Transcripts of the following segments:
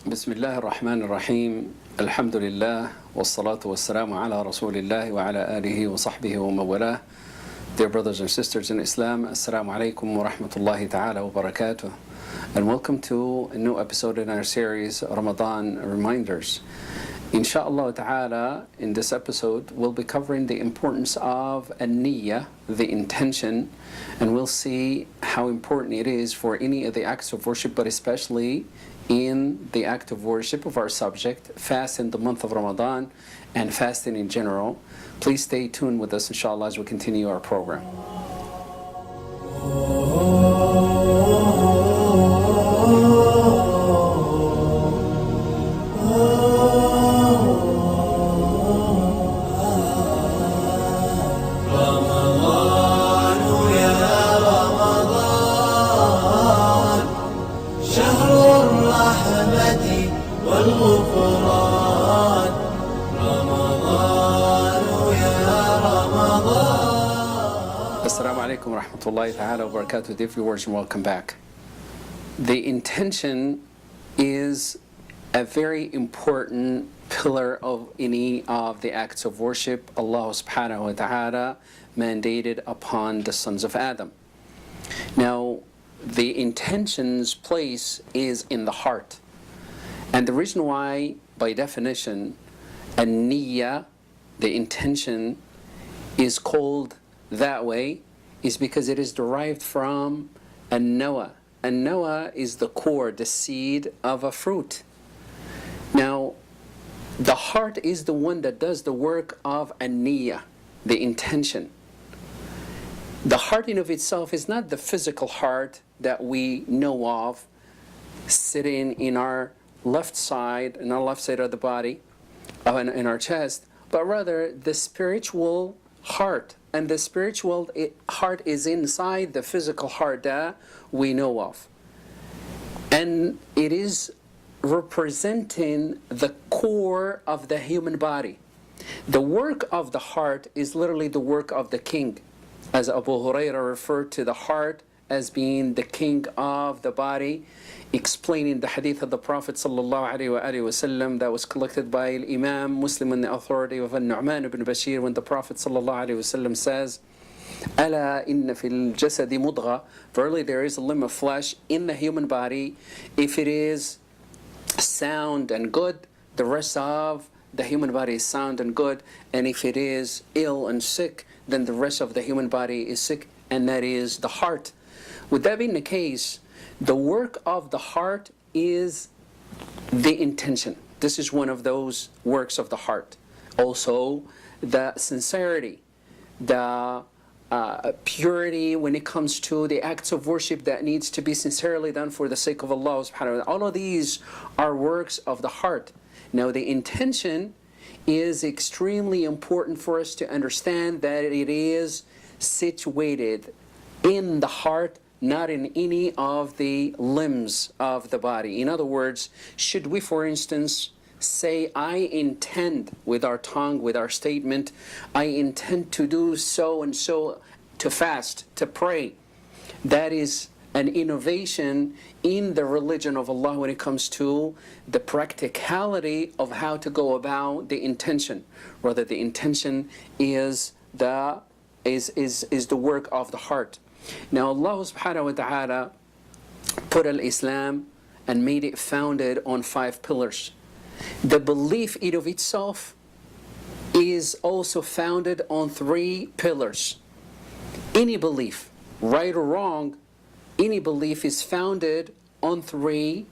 بسم الله الرحمن الرحيم الحمد لله والصلاة والسلام على رسول الله وعلى آله وصحبه ومن والاه. Dear brothers and sisters in Islam, Assalamu alaikum wa rahmatullahi ta'ala wa barakatuh, and welcome to a new episode in our series Ramadan Reminders. Insha'Allah ta'ala, in this episode we'll be covering the importance of an-niyyah, the intention, and we'll see how important it is for any of the acts of worship, but especially in the act of worship of our subject, fast in the month of Ramadan and fasting in general. Please stay tuned with us, inshallah, as we continue our program. Assalamu alaikum wa rahmatullahi ta'ala wa barakatuh, dear viewers, and welcome back. The intention is a very important pillar of any of the acts of worship Allah subhanahu wa ta'ala mandated upon the sons of Adam. Now, the intention's place is in the heart. And the reason why, by definition, an-niyyah, the intention, is called that way is because it is derived from an-nawa. An-nawa is the core, the seed of a fruit. Now, the heart is the one that does the work of an-niyyah, the intention. The heart in of itself is not the physical heart that we know of, sitting in our left side of the body, in our chest, but rather the spiritual heart. And the spiritual heart is inside the physical heart that we know of. And it is representing the core of the human body. The work of the heart is literally the work of the king. As Abu Hurairah referred to the heart as being the king of the body, explaining the hadith of the Prophet ﷺ that was collected by Imam Muslim in the authority of An-Nu'man ibn Bashir, when the Prophet ﷺ says, أَلَا إِنَّ فِي الْجَسَدِ مُضْغَةً, verily there is a limb of flesh in the human body. If it is sound and good, the rest of the human body is sound and good, and if it is ill and sick, then the rest of the human body is sick, and that is the heart. With that being the case, the work of the heart is the intention. This is one of those works of the heart. Also, the sincerity, the purity when it comes to the acts of worship that needs to be sincerely done for the sake of Allah subhanahu wa ta'ala. All of these are works of the heart. Now, the intention is extremely important for us to understand that it is situated in the heart, not in any of the limbs of the body. In other words, should we, for instance, say, I intend with our tongue, with our statement, I intend to do so and so, to fast, to pray, that is an innovation in the religion of Allah when it comes to the practicality of how to go about the intention. Rather, the intention is the work of the heart. Now, Allah subhanahu wa ta'ala put al-Islam and made it founded on 5 pillars. The belief in of itself is also founded on 3 pillars. Any belief, right or wrong, any belief is founded on 3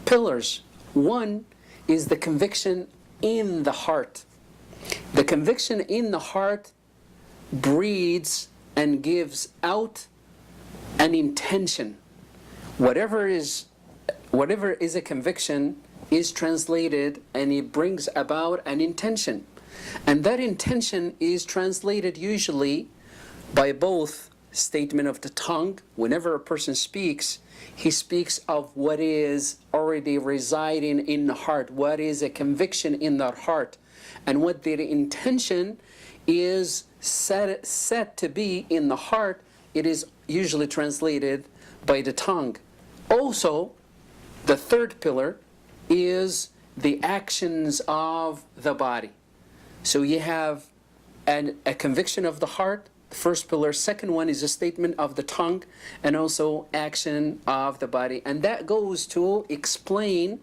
pillars. One is the conviction in the heart. The conviction in the heart breeds and gives out an intention. Whatever is a conviction is translated, and it brings about an intention. And that intention is translated usually by both statement of the tongue. Whenever a person speaks, he speaks of what is already residing in the heart, what is a conviction in that heart, and what the intention is set to be in the heart. It is usually translated by the tongue. Also, the third pillar is the actions of the body. So you have a conviction of the heart, the first pillar. Second one is a statement of the tongue, and also action of the body. And that goes to explain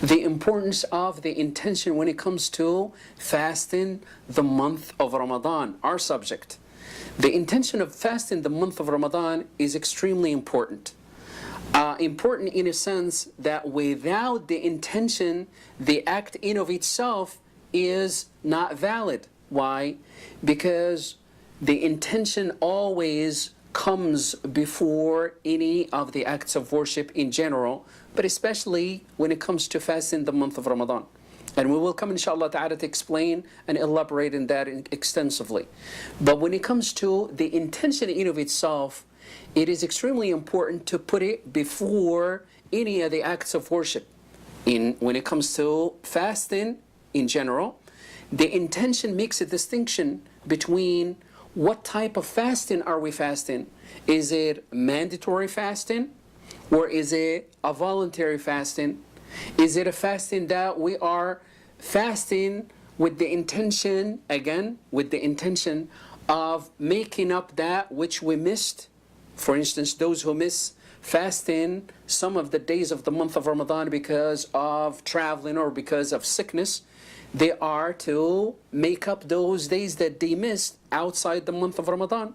the importance of the intention when it comes to fasting the month of Ramadan, our subject. The intention of fasting the month of Ramadan is extremely important. Important in a sense that without the intention, the act in of itself is not valid. Why? Because the intention always comes before any of the acts of worship in general, but especially when it comes to fasting the month of Ramadan. And we will come inshallah ta'ala to explain and elaborate on that extensively. But when it comes to the intention in of itself, it is extremely important to put it before any of the acts of worship. When it comes to fasting in general, the intention makes a distinction between what type of fasting are we fasting. Is it mandatory fasting, or is it a voluntary fasting? Is it a fasting that we are fasting with the intention, again, with the intention of making up that which we missed? For instance, those who miss fasting some of the days of the month of Ramadan because of traveling or because of sickness, they are to make up those days that they missed outside the month of Ramadan.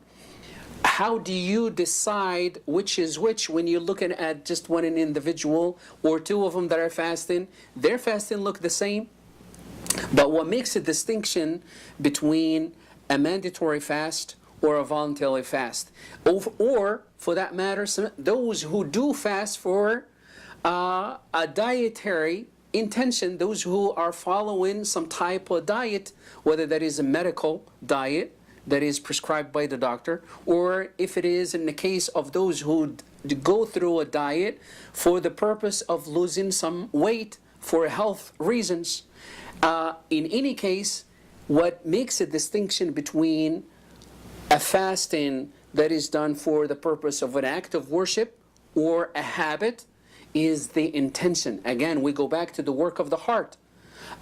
How do you decide which is which when you're looking at just one individual or two of them that are fasting? Their fasting look the same. But what makes a distinction between a mandatory fast or a voluntary fast? Or for that matter, those who do fast for a dietary intention, those who are following some type of diet, whether that is a medical diet that is prescribed by the doctor, or if it is in the case of those who go through a diet for the purpose of losing some weight for health reasons. In any case, what makes a distinction between a fasting that is done for the purpose of an act of worship or a habit is the intention. Again, we go back to the work of the heart.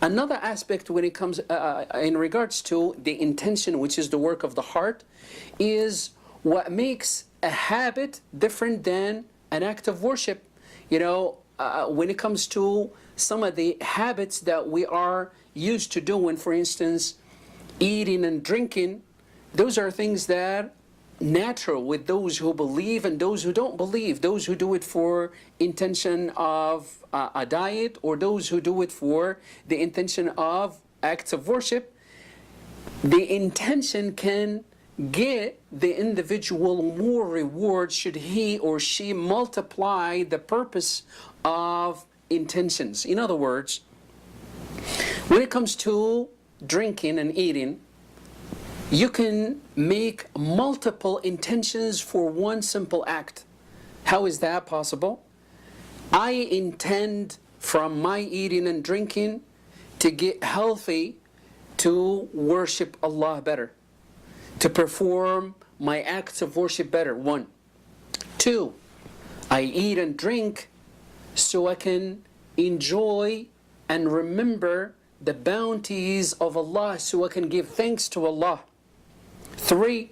Another aspect when it comes in regards to the intention, which is the work of the heart, is what makes a habit different than an act of worship. When it comes to some of the habits that we are used to doing, for instance, eating and drinking, those are things that natural with those who believe and those who don't believe, those who do it for intention of a diet, or those who do it for the intention of acts of worship. The intention can get the individual more reward should he or she multiply the purpose of intentions. In other words, when it comes to drinking and eating, you can make multiple intentions for one simple act. How is that possible? I intend from my eating and drinking to get healthy, to worship Allah better, to perform my acts of worship better. 1. 2, I eat and drink so I can enjoy and remember the bounties of Allah, so I can give thanks to Allah. 3,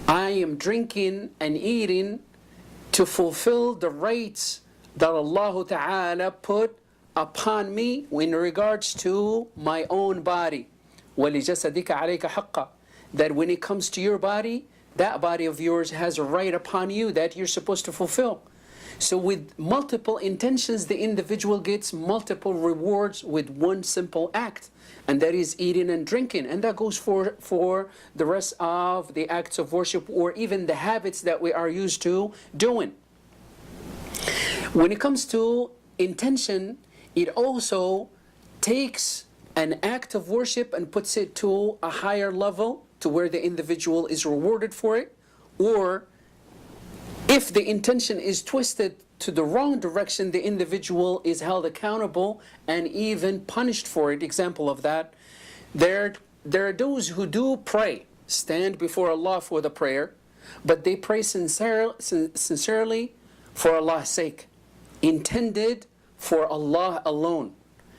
I am drinking and eating to fulfill the rights that Allah Ta'ala put upon me in regards to my own body. وَلِجَسَدِكَ عَلَيْكَ حَقًّا. That when it comes to your body, that body of yours has a right upon you that you're supposed to fulfill. So with multiple intentions, the individual gets multiple rewards with one simple act, and that is eating and drinking. And that goes for the rest of the acts of worship, or even the habits that we are used to doing. When it comes to intention, it also takes an act of worship and puts it to a higher level, to where the individual is rewarded for it. Or if the intention is twisted to the wrong direction, the individual is held accountable and even punished for it. Example of that, there are those who do pray, stand before Allah for the prayer, but they pray sincerely for Allah's sake, intended for Allah alone.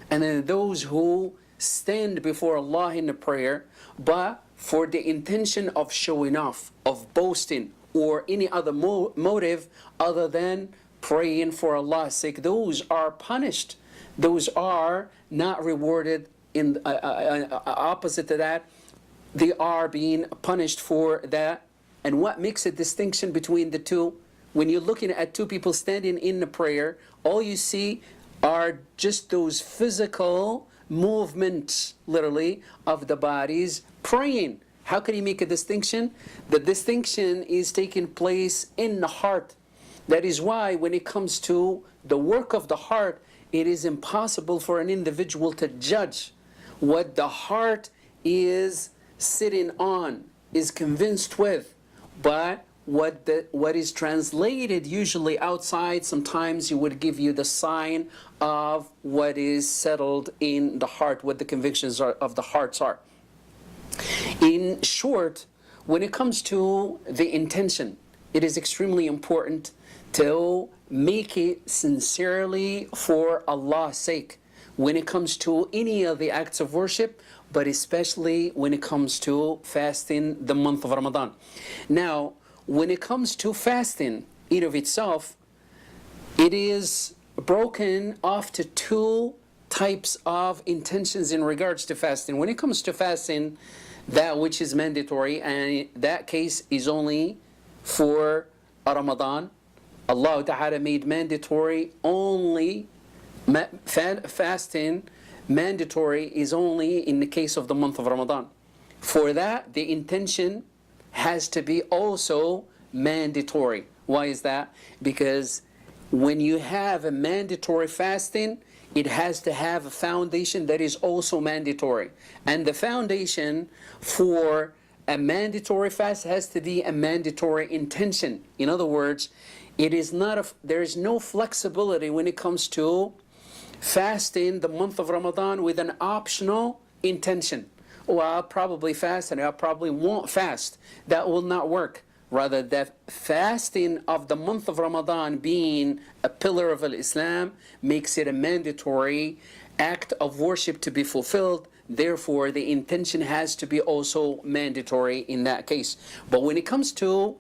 And then those who stand before Allah in the prayer, but for the intention of showing off, of boasting, or any other motive other than praying for Allah's sake, those are punished. Those are not rewarded. In opposite to that, they are being punished for that. And what makes a distinction between the two? When you're looking at two people standing in the prayer, all you see are just those physical movements, literally, of the bodies praying. How can you make a distinction? The distinction is taking place in the heart. That is why when it comes to the work of the heart, it is impossible for an individual to judge what the heart is sitting on, is convinced with, but what is translated usually outside, sometimes it would give you the sign of what is settled in the heart, what the convictions of the hearts are. In short, when it comes to the intention, it is extremely important to make it sincerely for Allah's sake when it comes to any of the acts of worship, but especially when it comes to fasting the month of Ramadan. Now, when it comes to fasting in of itself, it is broken off to two types of intentions in regards to fasting. When it comes to fasting, that which is mandatory, and that case is only for Ramadan. Allah Ta'ala made mandatory only, fasting mandatory is only in the case of the month of Ramadan. For that, the intention has to be also mandatory. Why is that? Because when you have a mandatory fasting, it has to have a foundation that is also mandatory. And the foundation for a mandatory fast has to be a mandatory intention. In other words, it is not there is no flexibility when it comes to fasting the month of Ramadan with an optional intention. Well, I'll probably fast and I probably won't fast. That will not work. Rather, the fasting of the month of Ramadan being a pillar of Islam makes it a mandatory act of worship to be fulfilled. Therefore, the intention has to be also mandatory in that case. But when it comes to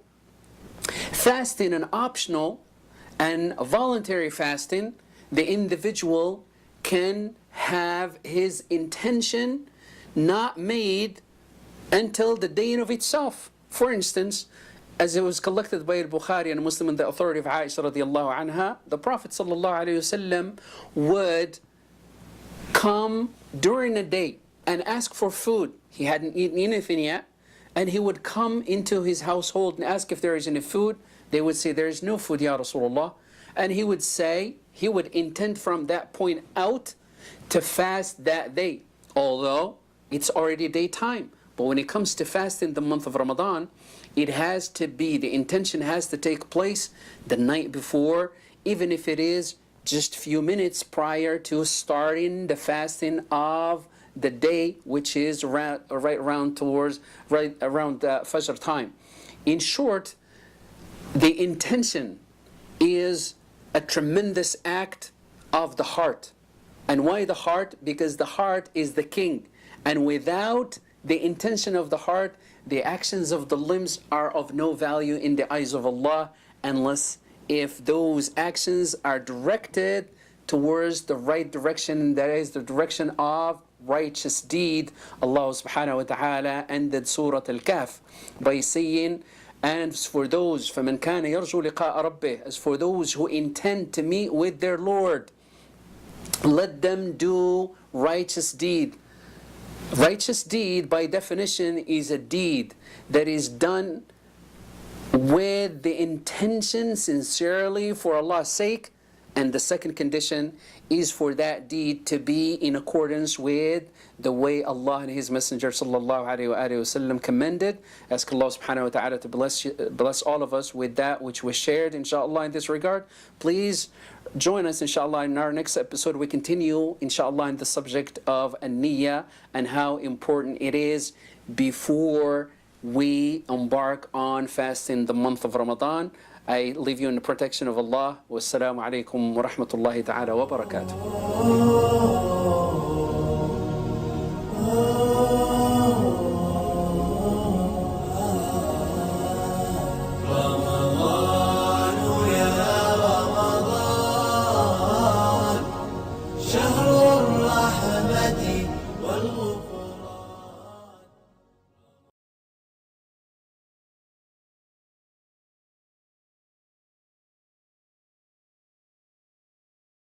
fasting an optional and voluntary fasting, the individual can have his intention not made until the day in of itself. For instance, as it was collected by Bukhari and Muslim in the authority of Aisha radiallahu anha, the Prophet sallallahu alayhi wasallam would come during the day and ask for food. He hadn't eaten anything yet, and he would come into his household and ask if there is any food. They would say, there is no food, Ya Rasulullah. And he would say, he would intend from that point out to fast that day, although it's already daytime. But when it comes to fasting the month of Ramadan, it has to be, the intention has to take place the night before, even if it is just a few minutes prior to starting the fasting of the day, which is right around Fajr time. In short, the intention is a tremendous act of the heart. And why the heart? Because the heart is the king. And without the intention of the heart, the actions of the limbs are of no value in the eyes of Allah, unless if those actions are directed towards the right direction, that is the direction of righteous deed. Allah subhanahu wa ta'ala ended Surah Al-Kahf by saying, and as for those, فَمَنْ كَانَ يَرْجُو لِقَاءَ رَبِّهِ, as for those who intend to meet with their Lord, let them do righteous deed. Righteous deed, by definition, is a deed that is done with the intention sincerely for Allah's sake. And the second condition is for that deed to be in accordance with the way Allah and His Messenger sallallahu alaihi wasallam commanded. Ask Allah subhanahu wa ta'ala to bless all of us with that which was shared, inshallah, in this regard. Please join us, inshallah, in our next episode. We continue, inshallah, in the subject of an-niyyah and how important it is before we embark on fasting the month of Ramadan. I leave you in the protection of Allah. Wassalamu alaikum wa rahmatullahi ta'ala wa barakatuh.